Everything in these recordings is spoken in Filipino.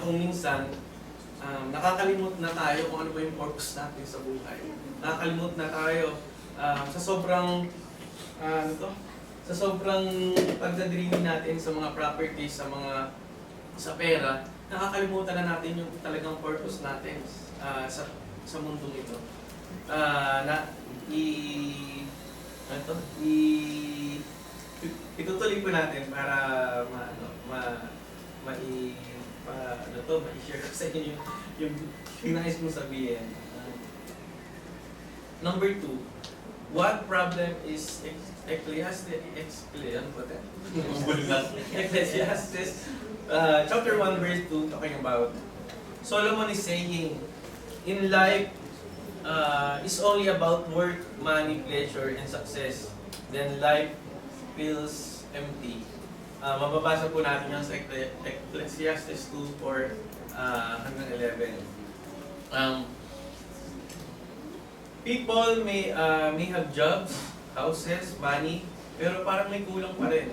kung minsan, nakakalimot na tayo kung ano ba yung purpose natin sa buhay. Nakakalimot na tayo sa sobrang, sa sobrang pagdadreaming natin sa mga properties, sa pera, nakakalimutan na natin yung talagang purpose natin sa mundong ito. Itutuloy po natin para ma-share ko sa inyo yung nais mong sabihin. Number 2, what problem is Ecclesiastes chapter 1 verse 2 talking about Solomon is saying, in life is only about work, money, pleasure, and success. Then life feels empty. Mababasa po natin yan sa Ecclesiastes 2:4 hanggang 11. People may have jobs, houses, money, pero parang may kulang pa rin.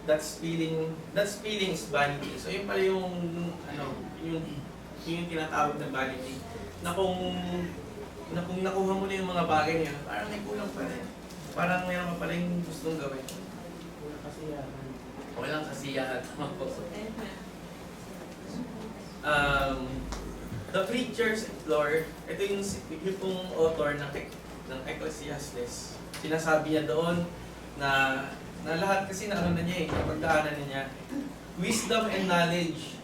That's feeling is vanity. So yun pala yung yung tinatawag na vanity. Na kung nakuha mo na yung mga bagay niya, parang may kulang pa rin. Parang mayroon pa pala yung gustong gawin. Walang kasiyahan. The Preacher's Explorer, ito yung author ng Ecclesiastes. Sinasabi niya doon na lahat kasi na niya pagdaanan niya, wisdom and knowledge.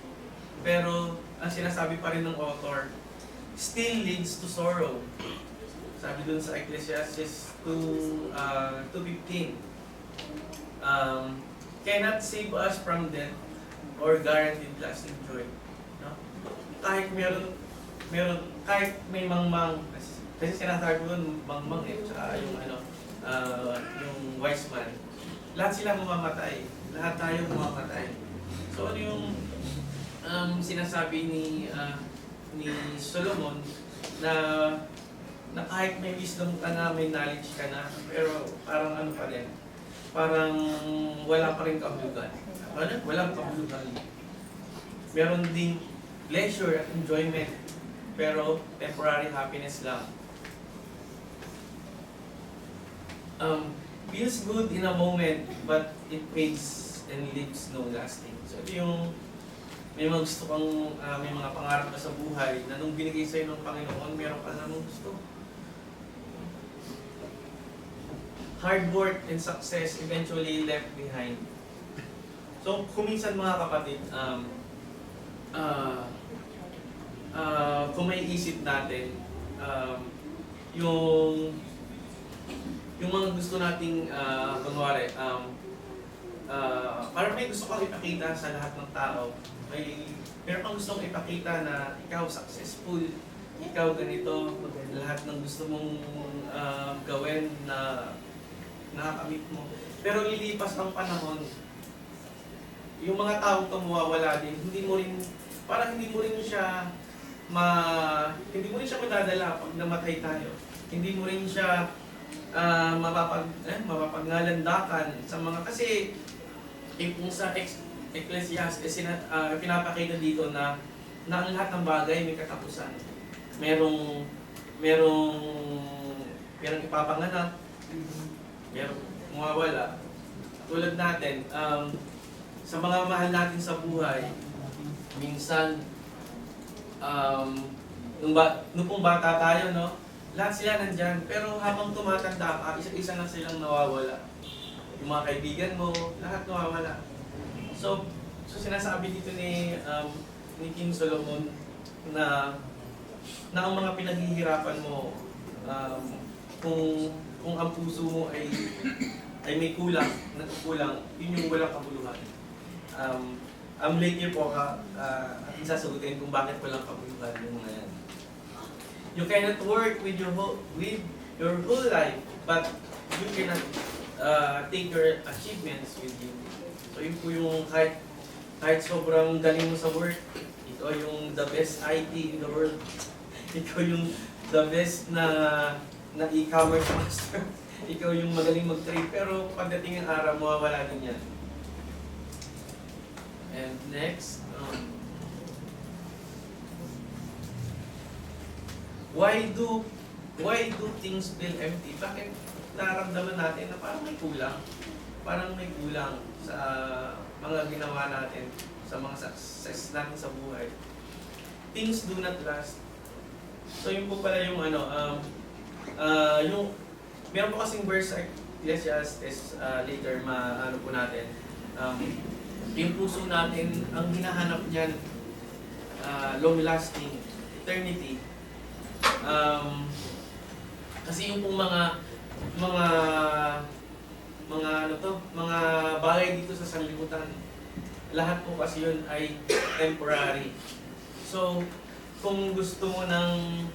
Pero ang sinasabi pa rin ng author, still leads to sorrow. Sabi doon sa Ecclesiastes 2:15. Cannot save us from death or guaranteed lasting joy. No? Kahit kahit may mangmang, kasi sinasabi ko doon mangmang tsaka yung yung wise man. Lahat sila mamamatay. Lahat tayo mamamatay. So ano yung sinasabi ni Solomon na kahit may wisdom ka na, may knowledge ka na, pero parang ano pa rin, parang wala pa rin kahulugan. Walang kahulugan. Meron ding pleasure at enjoyment, pero temporary happiness lang. Feels good in a moment, but it fades and leaves no lasting. So ito yung may mga gusto kang, may mga pangarap ka sa buhay na nung binigay sa'yo ng Panginoon, meron ka namang gusto. Hard work and success eventually left behind. So, kuminsan mga kapatid, kung may isip natin, yung mga gusto nating, kunwari, parang may gusto kang ipakita sa lahat ng tao. Meron kang gustong ipakita na ikaw successful, ikaw ganito, lahat ng gusto mong gawin na nakakamit mo. Pero lilipas ng panahon, yung mga taong mawawala din, hindi mo rin siya madadala pag namatay tayo. Hindi mo rin siya mapapagnalandakan sa mga, kasi kung sa Ecclesiastes pinapakita dito na ang lahat ng bagay may katapusan. Merong ipapanganak, merong mawawala. Tulad natin, sa mga mahal natin sa buhay, minsan nung pong bata tayo, no? Lahat sila nandyan, pero habang tumatanda ka, isa-isa na silang nawawala. Yung mga kaibigan mo, lahat nawawala. So sinasabi dito ni King Solomon na ang mga pinaghihirapan mo, kung ang puso mo ay may nagkukulang, yun yung walang kabuluhan. Late niyo po ating sasagutin kung bakit walang kabuluhan yung mga yan. You cannot work with your whole life, but you cannot take your achievements with you. So yun po yung kahit sobrang galing mo sa work, ikaw yung the best IT in the world, ikaw yung the best na e-commerce master, ikaw yung magaling mag-trade, pero pagdating ng araw, mawawala din yan. And next, why do things feel empty? Bakit nararamdaman natin na parang may kulang? Parang may kulang sa mga ginawa natin, sa mga success natin sa buhay. Things do not last. So yun po pala yung meron po kasing verse sa Ecclesiastes, later maano po natin. Yung puso natin, ang hinahanap niyan, long-lasting, eternity. Kasi yung pong mga bagay dito sa sanlibutan, lahat po kasi yun ay temporary. So, kung gusto mo ng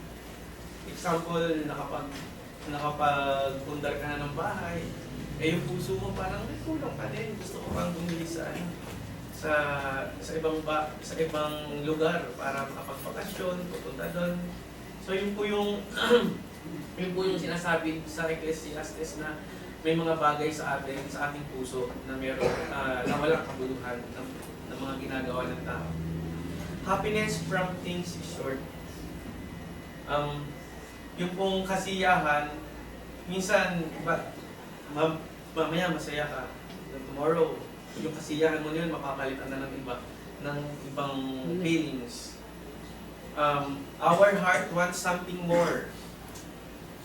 example, nakapag-pundar ka na ng bahay, eh yung puso mo parang may kulang pa din. Gusto ko pang bumili sa ibang lugar para makapag-bakasyon, pupunta doon. So yun po yung yun po yung sinasabi sa Ecclesiastes na may mga bagay sa ating puso na meron na walang kabuluhan ng mga ginagawa ng tao. Happiness from things is short. Yung pong kasiyahan, minsan mamaya masaya ka. Tomorrow, yung kasiyahan mo na yun, makakalitan na ng ibang feelings. Our heart wants something more.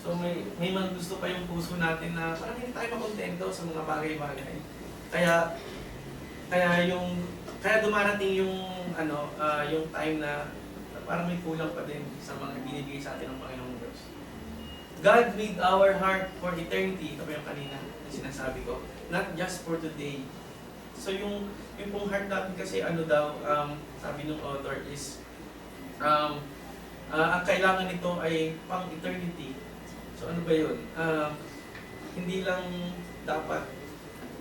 So may mga gusto pa yung puso natin na parang hindi tayo makontento sa mga bagay-bagay. Kaya dumarating yung yung time na parang may kulang pa din sa mga binibigay sa atin ng Panginoong Diyos. God made our heart for eternity. Ito pa yung kanina na sinasabi ko. Not just for today. So yung pong heart natin kasi sabi ng author is ang kailangan nito ay pang eternity. So ano ba yun? Hindi lang dapat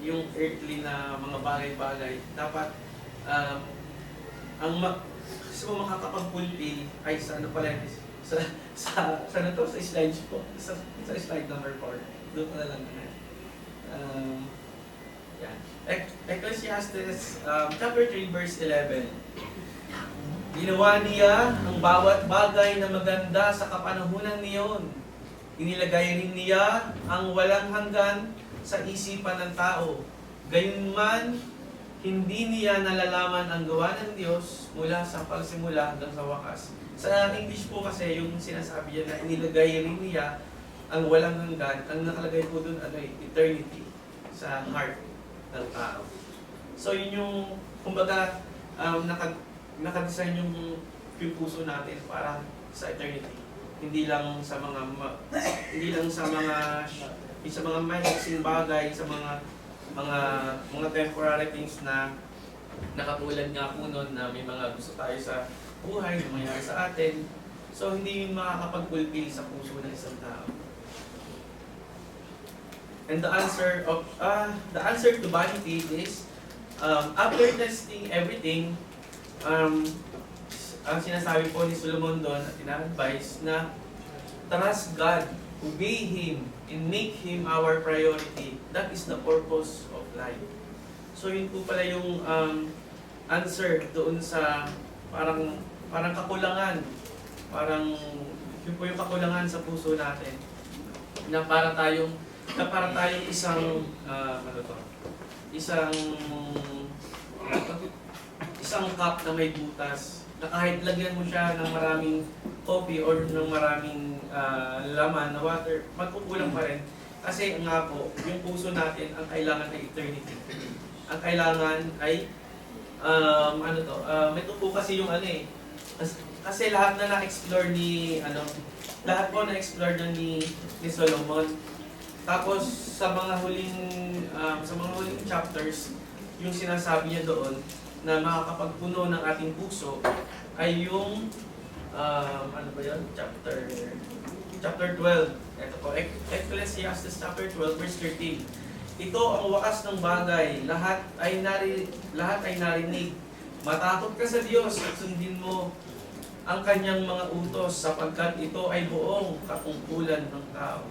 yung earthly na mga bagay-bagay. Dapat kasi kung makakapag-fulfill ay sa ano pala sa slide po. Sa slide number 4. Doon ko na lang na. Yan. Ecclesiastes chapter 3 verse 11. Ginawa niya ang bawat bagay na maganda sa kapanahunan niyon. Inilagay rin niya ang walang hanggan sa isipan ng tao. Gayunman, hindi niya nalalaman ang gawa ng Diyos mula sa pagsimula hanggang sa wakas. Sa English po kasi yung sinasabi niya na inilagay rin niya ang walang hanggan, ang nakalagay po doon eternity sa heart ng tao. So yun yung, kumbaga, nakadesign yung puso natin para sa eternity. Hindi lang sa mga mahiksing bagay, sa mga temporary things na nakatulad nga po nun na may mga gusto tayo sa buhay na mangyari sa atin. So hindi yun makakapag-fulfill sa puso ng isang tao. And the answer to vanity is after testing everything, ang sinasabi po ni Solomon doon at ina-advise na trust God, obey Him, and make Him our priority. That is the purpose of life. So yun po pala yung answer doon sa parang kakulangan. Yun po yung kakulangan sa puso natin. Na para tayong isang cup na may butas, na kahit lagyan mo siya ng maraming coffee or ng maraming laman na water, magkukulang pa rin. Kasi nga po, yung puso natin, ang kailangan ay eternity. Ang kailangan ay, may tupo kasi yung kasi lahat na na-explore lahat po na-explore na ni Solomon. Tapos sa mga huling chapters, yung sinasabi niya doon na makakapagpuno ng ating puso ay yung chapter 12. Ito po, Ecclesiastes chapter 12 verse 13. Ito ang wakas ng bagay, lahat ay narinig. Matakot ka sa Diyos at sundin mo ang kanyang mga utos sapagkat ito ay buong katungkulan ng tao.